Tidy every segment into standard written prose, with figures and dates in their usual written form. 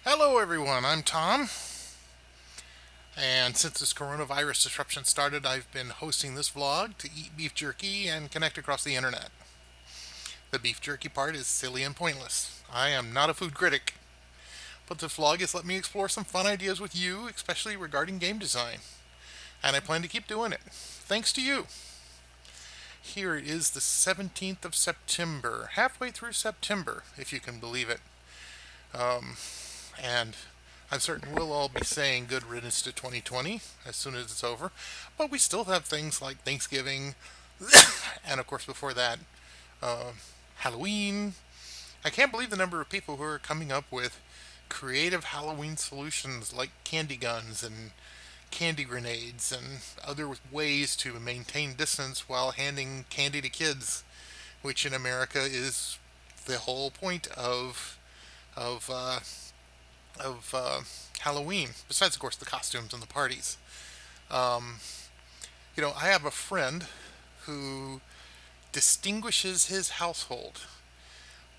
Hello, everyone. I'm Tom, and since this coronavirus disruption started, I've been hosting this vlog to eat beef jerky and connect across the internet. The beef jerky part is silly and pointless. I am not a food critic, but this vlog has let me explore some fun ideas with you, especially regarding game design, and I plan to keep doing it. Thanks to you. Here it is the 17th of September, halfway through September, if you can believe it. Um, and I'm certain we'll all be saying good riddance to 2020 as soon as it's over. But we still have things like Thanksgiving, and of course, before that, uh, Halloween. I can't believe the number of people who are coming up with creative Halloween solutions like candy guns and candy grenades and other ways to maintain distance while handing candy to kids, which in America is the whole point of uh, of Halloween. Besides, of course, the costumes and the parties. Um, I have a friend who distinguishes his household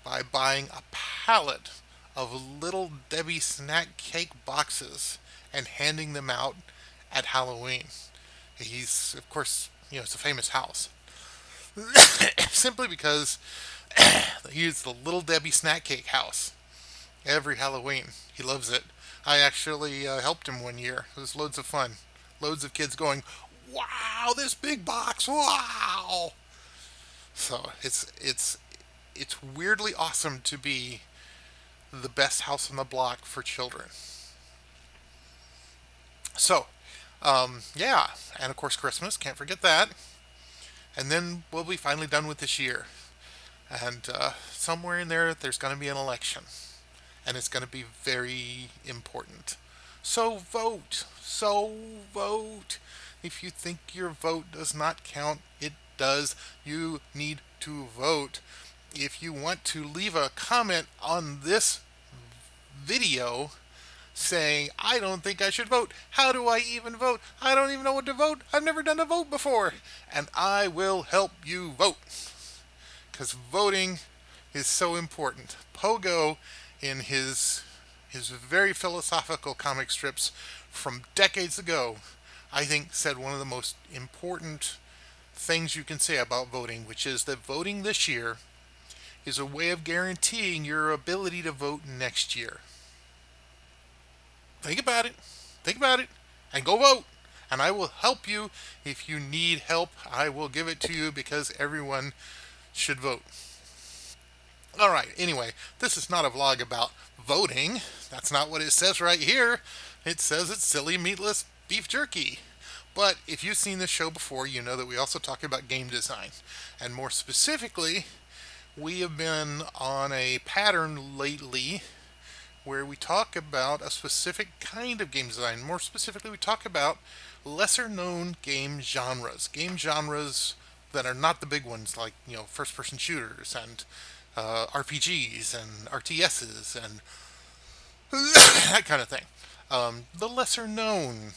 by buying a pallet of Little Debbie snack cake boxes and handing them out at Halloween. He's, of course, it's a famous house. Simply because he's the Little Debbie snack cake house every Halloween. He loves it. I actually helped him one year. It was loads of fun. Loads of kids going, "Wow, this big box! Wow!" So it's weirdly awesome to be the best house on the block for children. So, yeah, and of course Christmas. Can't forget that. And then we'll be finally done with this year. And somewhere in there, there's going to be an election, and it's going to be very important. So vote. So vote. If you think your vote does not count, it does. You need to vote. If you want to leave a comment on this video saying, I don't think I should vote, how do I even vote? I don't even know what to vote. I've never done a vote before. And I will help you vote. Because voting is so important. Pogo, in his very philosophical comic strips from decades ago, I think said one of the most important things you can say about voting, which is that voting this year is a way of guaranteeing your ability to vote next year. Think about it. Think about it. And go vote. And I will help you. If you need help, I will give it to you because everyone should vote. Alright, anyway, this is not a vlog about voting. That's not what it says right here. It says it's silly, meatless beef jerky. But if you've seen this show before, you know that we also talk about game design. And more specifically, we have been on a pattern lately where we talk about a specific kind of game design. More specifically, we talk about lesser known game genres. Game genres that are not the big ones like, first person shooters and RPGs and RTSs and that kind of thing. The lesser known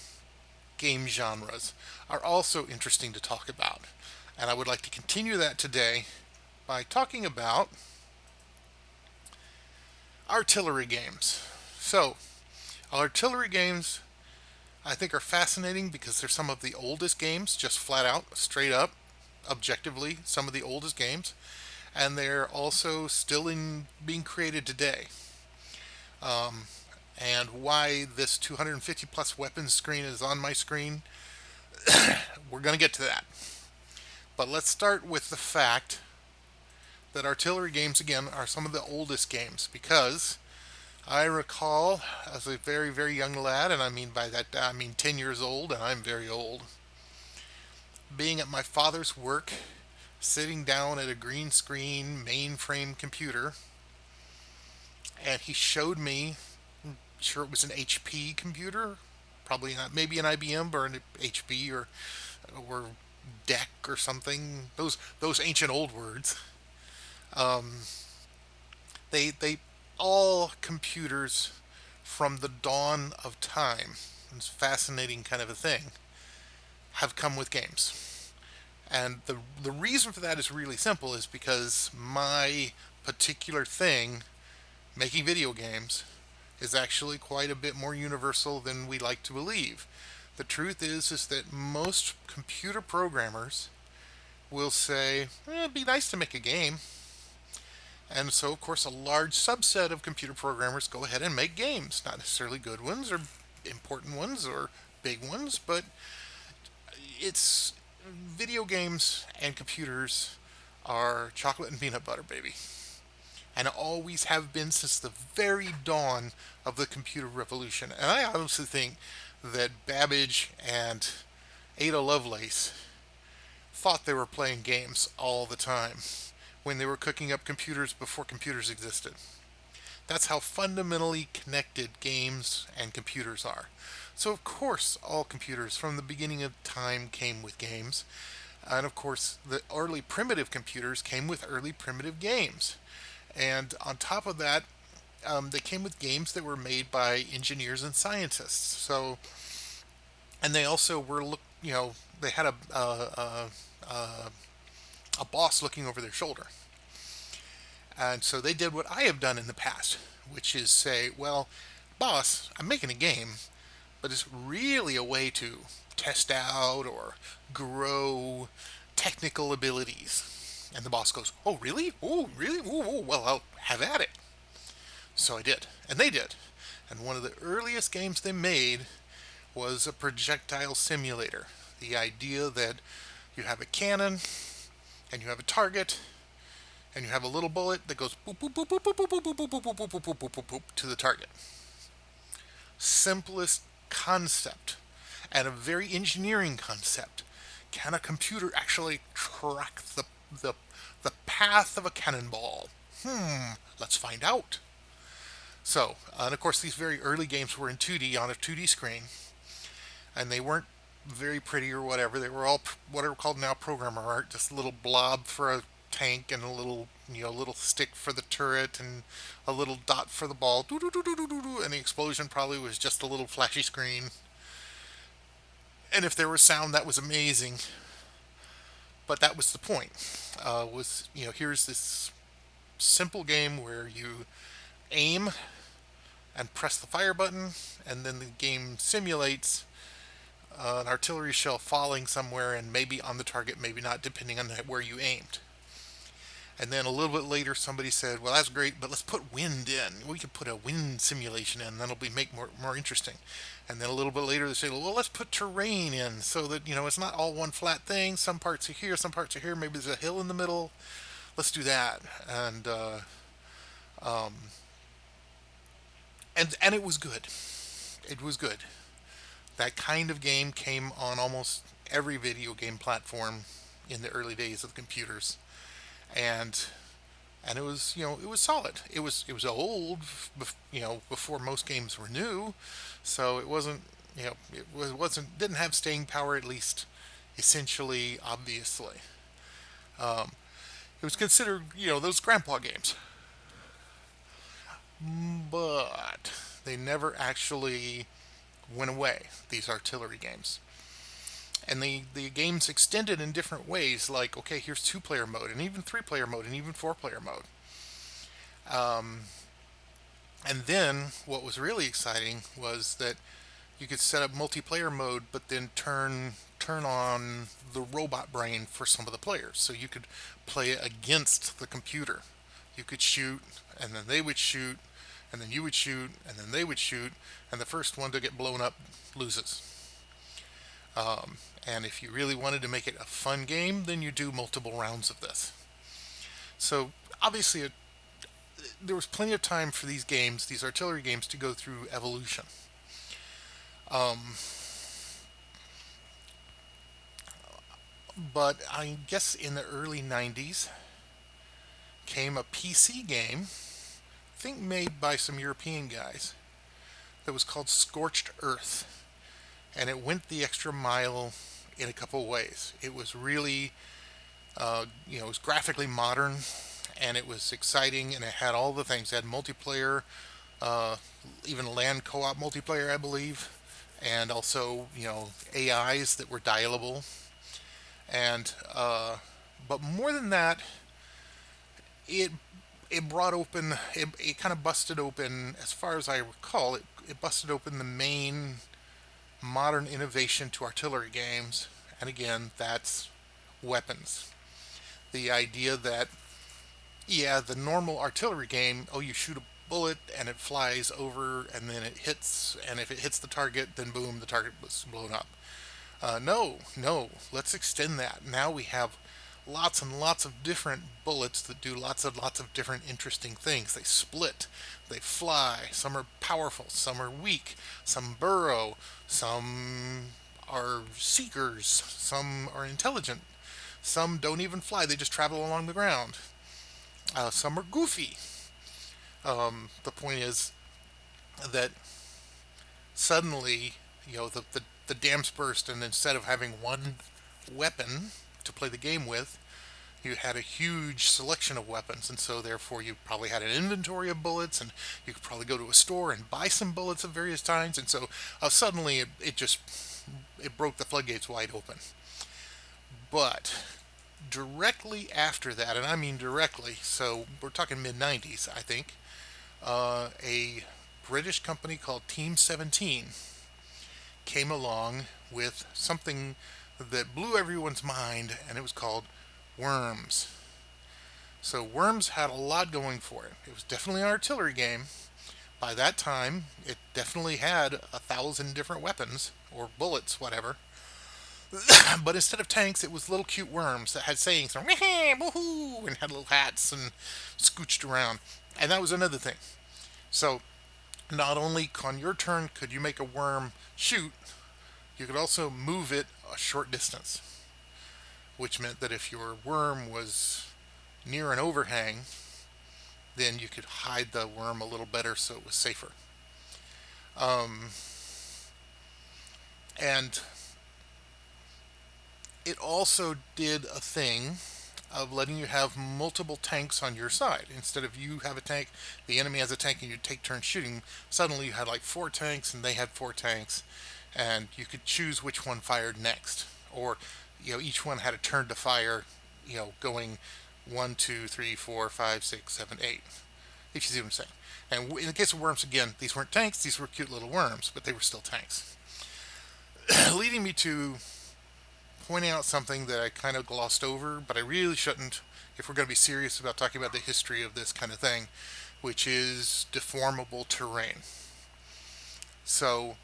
game genres are also interesting to talk about. And I would like to continue that today by talking about artillery games. So, artillery games I think are fascinating because they're some of the oldest games, just flat out, straight up, objectively, some of the oldest games. And they're also still in being created today. Um, and why this 250 plus weapons screen is on my screen, we're going to get to that. But let's start with the fact that artillery games, again, are some of the oldest games because I recall as a very, very young lad, and I mean by that, I mean 10 years old, and I'm very old, being at my father's work, sitting down at a green screen mainframe computer, and he showed me, I'm sure it was an HP computer, probably not, maybe an IBM or an HP or DEC or something. Those ancient old words. Um, they all computers from the dawn of time. It's a fascinating kind of a thing. Have come with games. And the reason for that is really simple is because my particular thing, making video games, is actually quite a bit more universal than we like to believe. The truth is that most computer programmers will say, it'd be nice to make a game. And so, of course, a large subset of computer programmers go ahead and make games. Not necessarily good ones or important ones or big ones, but it's video games and computers are chocolate and peanut butter, baby. And always have been since the very dawn of the computer revolution. And I honestly think that Babbage and Ada Lovelace thought they were playing games all the time when they were cooking up computers before computers existed. That's how fundamentally connected games and computers are. So, of course, all computers from the beginning of time came with games. And, of course, the early primitive computers came with early primitive games. And on top of that, they came with games that were made by engineers and scientists. So, and they also were, they had a boss looking over their shoulder. And so they did what I have done in the past, which is say, well, boss, I'm making a game, but it's really a way to test out or grow technical abilities. And the boss goes, oh, really? Oh, really? Oh, well, I'll have at it. So I did. And they did. And one of the earliest games they made was a projectile simulator. The idea that you have a cannon and you have a target and you have a little bullet that goes boop boop boop boop boop boop boop boop boop boop boop boop boop boop boop to the target. Simplest concept and a very engineering concept. Can a computer actually track the path of a cannonball? Let's find out. So, and of course, these very early games were in 2D on a 2D screen, and they weren't very pretty or whatever. They were all what are called now programmer art, just a little blob for a tank and a little little stick for the turret and a little dot for the ball. And the explosion probably was just a little flashy screen. And if there was sound, that was amazing. But that was the point. Was here's this simple game where you aim and press the fire button, and then the game simulates an artillery shell falling somewhere and maybe on the target, maybe not, depending on where you aimed. And then a little bit later, somebody said, well, that's great, but let's put wind in. We could put a wind simulation in, and that'll make more interesting. And then a little bit later, they say, well, let's put terrain in so that, it's not all one flat thing. Some parts are here, some parts are here. Maybe there's a hill in the middle. Let's do that. And it was good. It was good. That kind of game came on almost every video game platform in the early days of computers. And it was it was solid. It was old, before most games were new, so it wasn't didn't have staying power, at least essentially, obviously. It was considered those grandpa games, but they never actually went away. These artillery games. And the games extended in different ways, like, okay, here's 2-player mode, and even 3-player mode, and even 4-player mode. And then, what was really exciting was that you could set up multiplayer mode, but then turn on the robot brain for some of the players. So you could play against the computer. You could shoot, and then they would shoot, and then you would shoot, and then they would shoot, and the first one to get blown up loses. And if you really wanted to make it a fun game, then you do multiple rounds of this. So obviously, there was plenty of time for these games, these artillery games, to go through evolution. But I guess in the early 90s came a PC game, I think made by some European guys, that was called Scorched Earth. And it went the extra mile in a couple of ways. It was really, it was graphically modern, and it was exciting, and it had all the things. It had multiplayer, even LAN co-op multiplayer, I believe, and also, AIs that were dialable. And, but more than that, it it brought open, it kind of busted open, as far as I recall, it busted open the main modern innovation to artillery games. And again, that's weapons. The idea that, yeah, the normal artillery game, oh, you shoot a bullet and it flies over and then it hits, and if it hits the target, then boom, the target was blown up. No, no, let's extend that. Now we have lots and lots of different bullets that do lots and lots of different interesting things. They split, they fly, some are powerful, some are weak, some burrow, some are seekers, some are intelligent, some don't even fly, they just travel along the ground. Some are goofy. The point is that suddenly, the dams burst, and instead of having one weapon to play the game with, you had a huge selection of weapons, and so therefore you probably had an inventory of bullets, and you could probably go to a store and buy some bullets of various kinds, and so suddenly it broke the floodgates wide open. But directly after that, and I mean directly, so we're talking mid 90s, I think, a British company called Team 17 came along with something that blew everyone's mind, and it was called Worms. So Worms had a lot going for it. It was definitely an artillery game. By that time, it definitely had 1,000 different weapons, or bullets, whatever. But instead of tanks, it was little cute worms that had sayings, and had little hats and scooched around. And that was another thing. So not only on your turn could you make a worm shoot, you could also move it a short distance, which meant that if your worm was near an overhang, then you could hide the worm a little better so it was safer. Um, and it also did a thing of letting you have multiple tanks on your side. Instead of you have a tank, the enemy has a tank, and you take turns shooting, suddenly you had like 4 tanks and they had 4 tanks, and you could choose which one fired next. Or, each one had a turn to fire, going 1, 2, 3, 4, 5, 6, 7, 8. If you see what I'm saying. And in the case of worms, again, these weren't tanks, these were cute little worms, but they were still tanks. Leading me to pointing out something that I kind of glossed over, but I really shouldn't if we're going to be serious about talking about the history of this kind of thing, which is deformable terrain. So,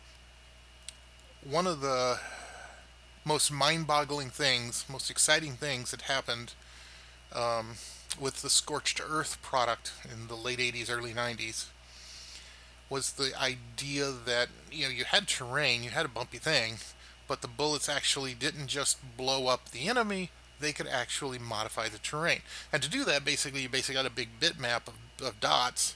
one of the most mind-boggling things, most exciting things that happened um, with the Scorched Earth product in the late 80s, early 90s, was the idea that, you had terrain, you had a bumpy thing, but the bullets actually didn't just blow up the enemy, they could actually modify the terrain. And to do that, you got a big bitmap of dots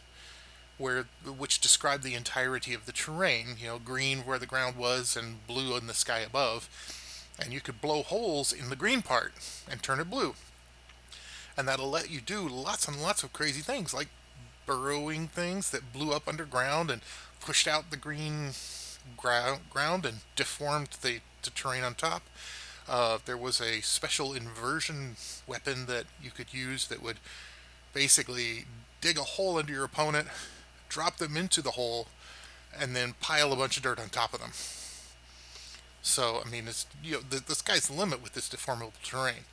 which describe the entirety of the terrain. Green where the ground was and blue in the sky above. And you could blow holes in the green part and turn it blue. And that'll let you do lots and lots of crazy things, like burrowing things that blew up underground and pushed out the green ground and deformed the terrain on top. There was a special inversion weapon that you could use that would basically dig a hole into your opponent, drop them into the hole, and then pile a bunch of dirt on top of them. So, I mean, the sky's the limit with this deformable terrain.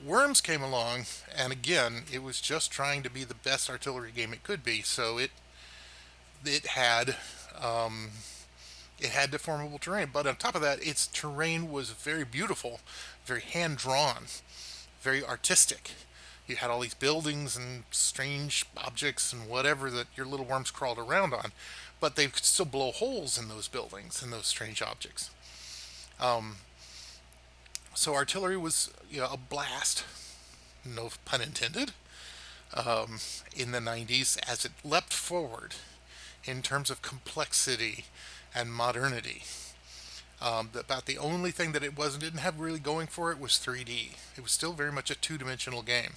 Worms came along, and again, it was just trying to be the best artillery game it could be. So it had deformable terrain, but on top of that, its terrain was very beautiful, very hand drawn, very artistic. You had all these buildings and strange objects and whatever that your little worms crawled around on, but they could still blow holes in those buildings and those strange objects. Um, so artillery was, a blast, no pun intended, um, in the 90s as it leapt forward in terms of complexity and modernity. About the only thing that it didn't have really going for it was 3D. It was still very much a two-dimensional game.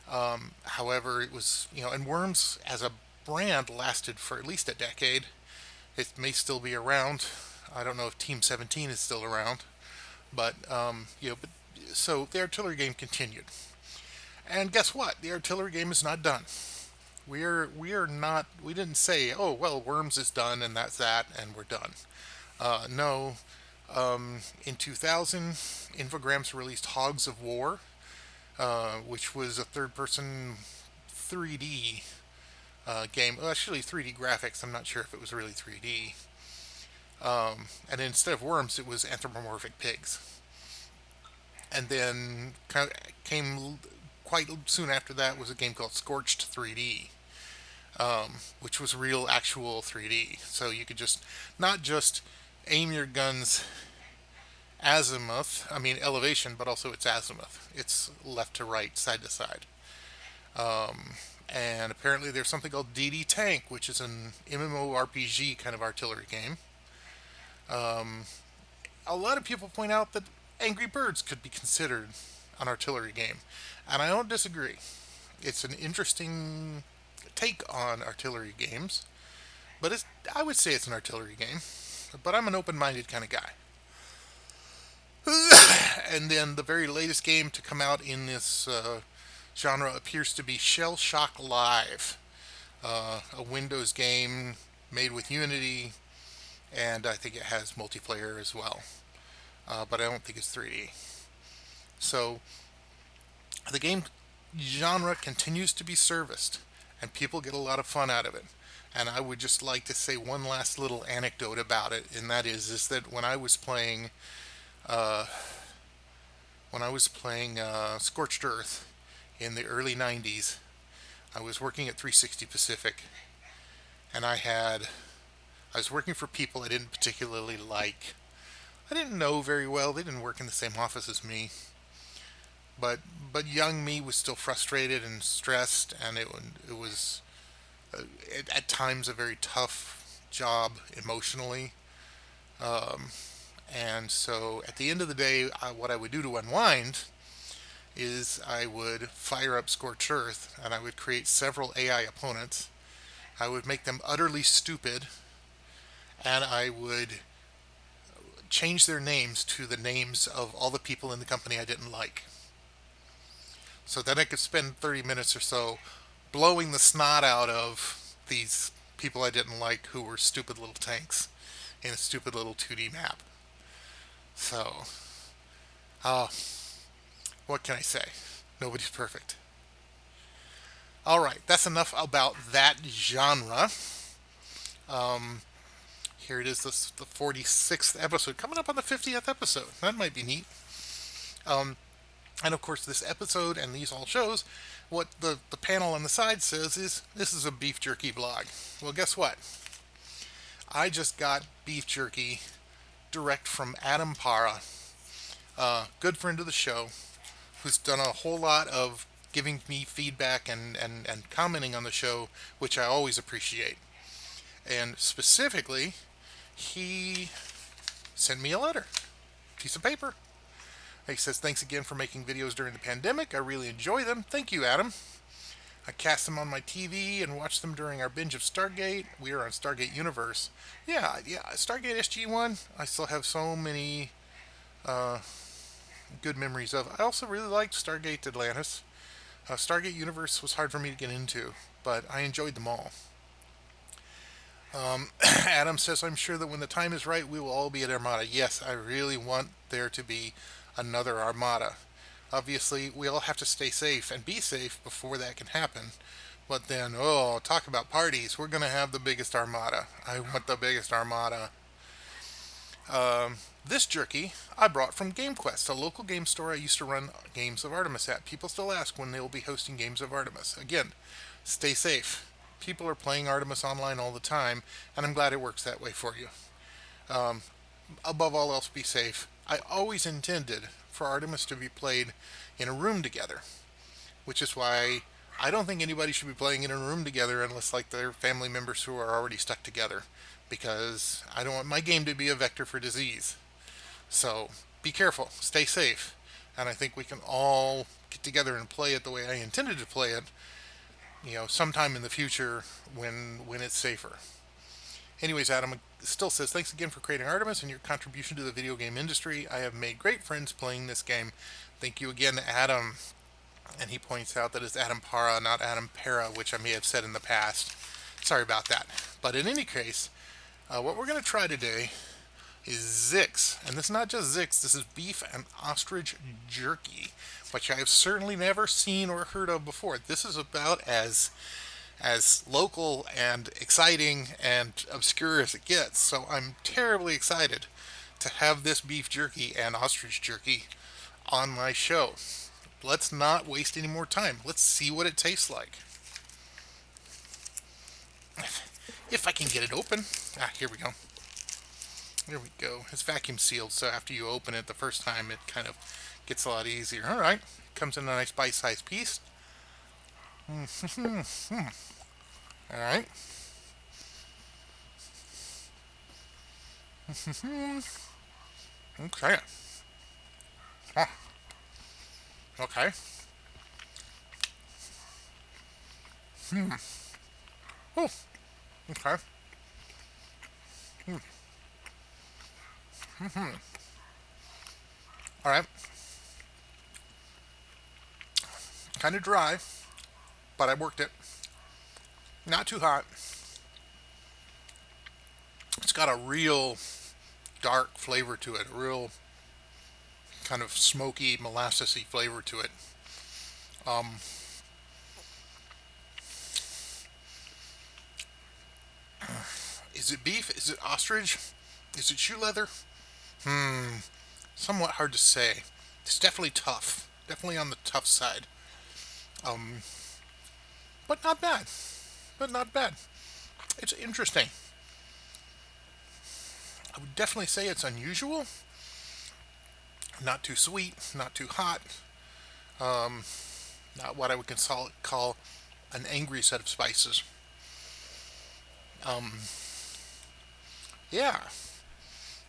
However, it was, and Worms as a brand lasted for at least a decade. It may still be around. I don't know if Team 17 is still around, but so the artillery game continued. And guess what? The artillery game is not done. We are not. We didn't say, oh well, Worms is done and that's that, and we're done. No. In 2000, Infogrames released Hogs of War, which was a third-person 3D game. Well, actually, 3D graphics. I'm not sure if it was really 3D. And instead of worms, it was anthropomorphic pigs. And then came quite soon after that was a game called Scorched 3D, which was real, actual 3D. So you could just not just aim your guns azimuth, I mean elevation, but also it's azimuth. It's left to right, side to side. And apparently there's something called DD Tank, which is an MMORPG kind of artillery game. A lot of people point out that Angry Birds could be considered an artillery game, and I don't disagree. It's an interesting take on artillery games, but I would say it's an artillery game. But I'm an open-minded kind of guy. And then the very latest game to come out in this genre appears to be Shellshock Live, a Windows game made with Unity, and I think it has multiplayer as well. But I don't think it's 3D. So the game genre continues to be serviced, and people get a lot of fun out of it. And I would just like to say one last little anecdote about it, and that is that uh, when I was playing Scorched Earth in the early '90s, I was working at 360 Pacific, and I was working for people I didn't particularly like. I didn't know very well. They didn't work in the same office as me, but young me was still frustrated and stressed, and it was at times a very tough job emotionally. Um, and so at the end of the day, what I would do to unwind is I would fire up Scorched Earth and I would create several AI opponents. I would make them utterly stupid, and I would change their names to the names of all the people in the company I didn't like. So then I could spend 30 minutes or so blowing the snot out of these people I didn't like who were stupid little tanks in a stupid little 2D map. So, uh, what can I say? Nobody's perfect. Alright, that's enough about that genre. Um, Here it is, the 46th episode, coming up on the 50th episode. That might be neat. Um, and of course, this episode and these all shows, what the panel on the side says is, this is a beef jerky blog. Well, guess what? I just got beef jerky direct from Adam Para, a good friend of the show, who's done a whole lot of giving me feedback and commenting on the show, which I always appreciate. And specifically, he sent me a letter, piece of paper. He says, thanks again for making videos during the pandemic. I really enjoy them. Thank you, Adam. I cast them on my TV and watched them during our binge of Stargate. We are on Stargate Universe. Yeah, Stargate SG-1, I still have so many good memories of. I also really liked Stargate Atlantis. Stargate Universe was hard for me to get into, but I enjoyed them all. Adam says, I'm sure that when the time is right, we will all be at Armada. Yes, I really want there to be another Armada. Obviously, we all have to stay safe and be safe before that can happen. But then, oh, talk about parties. We're going to have the biggest Armada. I want the biggest Armada. This jerky I brought from GameQuest, a local game store I used to run Games of Artemis at. People still ask when they will be hosting Games of Artemis. Again, stay safe. People are playing Artemis online all the time, and I'm glad it works that way for you. Above all else, be safe. I always intended for Artemis to be played in a room together, which is why I don't think anybody should be playing in a room together unless like they're family members who are already stuck together, because I don't want my game to be a vector for disease. So be careful, stay safe, and I think we can all get together and play it the way I intended to play it, sometime in the future when it's safer. Anyways, Adam still says, thanks again for creating Artemis and your contribution to the video game industry. I have made great friends playing this game. Thank you again, Adam. And he points out that it's Adam Para, not Adam Para, which I may have said in the past. Sorry about that. But in any case, what we're going to try today is Zix. And this is not just Zix, this is beef and ostrich jerky, which I have certainly never seen or heard of before. This is about as local and exciting and obscure as it gets. So I'm terribly excited to have this beef jerky and ostrich jerky on my show. Let's not waste any more time. Let's see what it tastes like. If I can get it open. Here we go. There we go. It's vacuum sealed, so after you open it the first time, it kind of gets a lot easier. All right. Comes in a nice bite-sized piece. All right. Okay. Huh. Okay. Oh. Okay. All right. Kind of dry, but I worked it. Not too hot. It's got a real dark flavor to it, a real kind of smoky, molassesy flavor to it. Is it beef? Is it ostrich? Is it shoe leather? Somewhat hard to say. It's definitely tough. Definitely on the tough side. But not bad. But not bad. It's interesting. I would definitely say it's unusual. Not too sweet, not too hot. Not what I would call an angry set of spices. Yeah,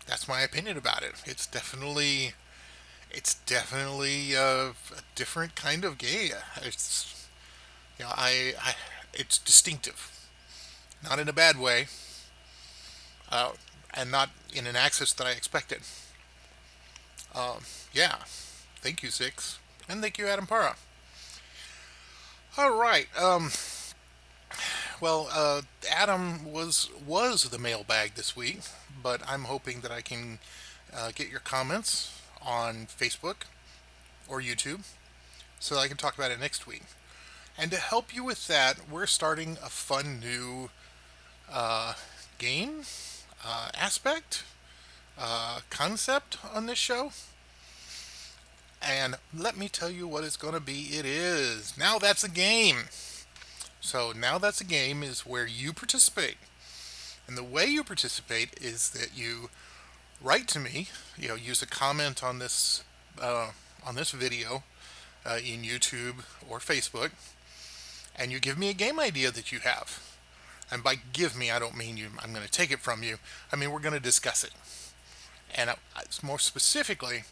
that's my opinion about it. It's definitely a different kind of game. It's it's distinctive, not in a bad way, and not in an axis that I expected. Yeah, thank you, Six, and thank you, Adam Para. All right. Well, Adam was the mailbag this week, but I'm hoping that I can get your comments on Facebook or YouTube so that I can talk about it next week. And to help you with that, we're starting a fun new game aspect concept on this show. And let me tell you what it's going to be. It is Now That's a Game. So Now That's a Game is where you participate. And the way you participate is that you write to me, use a comment on this video in YouTube or Facebook, and you give me a game idea that you have. And by give me, I don't mean I'm going to take it from you. I mean, we're going to discuss it. And more specifically,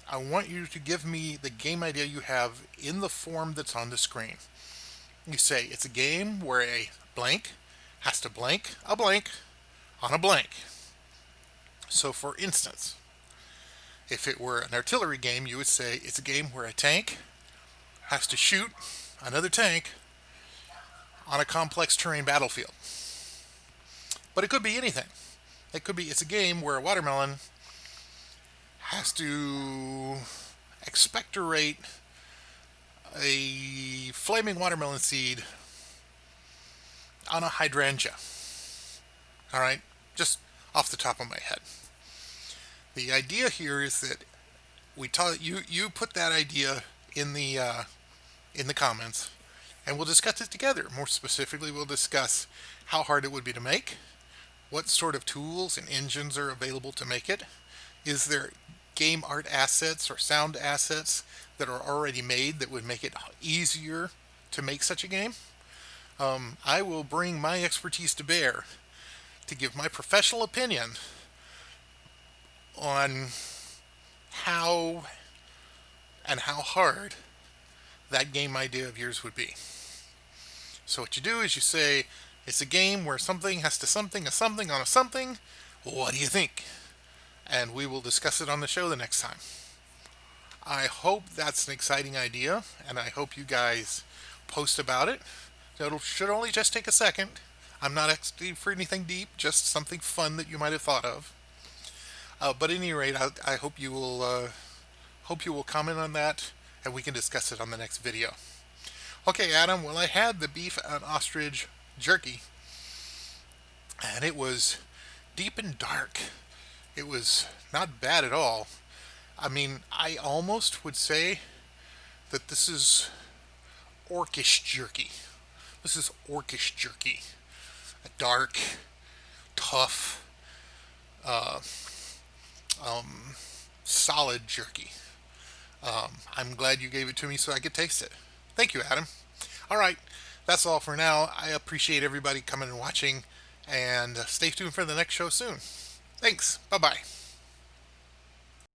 I want you to give me the game idea you have in the form that's on the screen. You say it's a game where a blank has to blank a blank on a blank. So for instance, if it were an artillery game, you would say it's a game where a tank has to shoot another tank on a complex terrain battlefield. But it could be anything. It's a game where a watermelon has to expectorate a flaming watermelon seed on a hydrangea. All right, just off the top of my head. The idea here is that you put that idea in the comments, and we'll discuss it together. More specifically, we'll discuss how hard it would be to make, what sort of tools and engines are available to make it. Is there game art assets or sound assets that are already made that would make it easier to make such a game? I will bring my expertise to bear to give my professional opinion on how hard that game idea of yours would be. So what you do is you say, it's a game where something has to something a something on a something. What do you think? And we will discuss it on the show the next time. I hope that's an exciting idea, and I hope you guys post about it. It should only just take a second. I'm not asking for anything deep, just something fun that you might have thought of. But at any rate, I hope you will comment on that, and we can discuss it on the next video. Okay, Adam. Well, I had the beef and ostrich jerky, and it was deep and dark. It was not bad at all. I mean, I almost would say that this is orcish jerky. This is orcish jerky. A dark, tough, uh, solid jerky. I'm glad you gave it to me so I could taste it. Thank you, Adam. All right, that's all for now. I appreciate everybody coming and watching, and stay tuned for the next show soon. Thanks. Bye bye.